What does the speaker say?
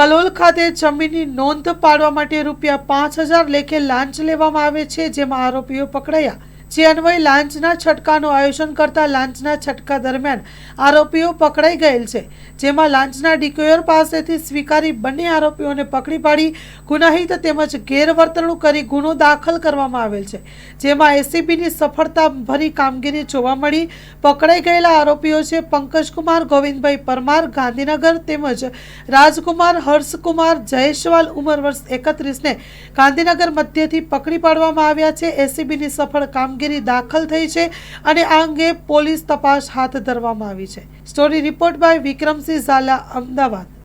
કલોલ ખાતે જમીનની નોંધ પાડવા માટે ₹5,000 લેખે લાંચ લેવામાં આવે છે, જેમાં આરોપીઓ પકડાયા, જે અન્વયે લાંચના છટકાનું આયોજન કરતા લાંચના છટકા દરમિયાન આરોપીઓ પકડાઈ ગયેલ છે, જેમાં લાંચના ડિકોયર પાસેથી સ્વીકારી બંને આરોપીઓને પકડી પાડી ગુનાહિત તેમજ ગેરવર્તણૂક કરી ગુનો દાખલ કરવામાં આવેલ છે, જેમાં એસીબીની સફળતાભરી કામગીરી જોવા મળી. પકડાઈ ગયેલા આરોપીઓ છે પંકજકુમાર ગોવિંદભાઈ પરમાર ગાંધીનગર તેમજ રાજકુમાર હર્ષકુમાર જયસ્વાલ ઉંમર વર્ષ 31 ને ગાંધીનગર મધ્યથી પકડી પાડવામાં આવ્યા છે. એસીબીની સફળ કામગીરી દાખલ થઈ છે અને આ અંગે પોલીસ તપાસ હાથ ધરવામાં આવી છે. Story report by Vikramsinh Zala, Ahmedabad.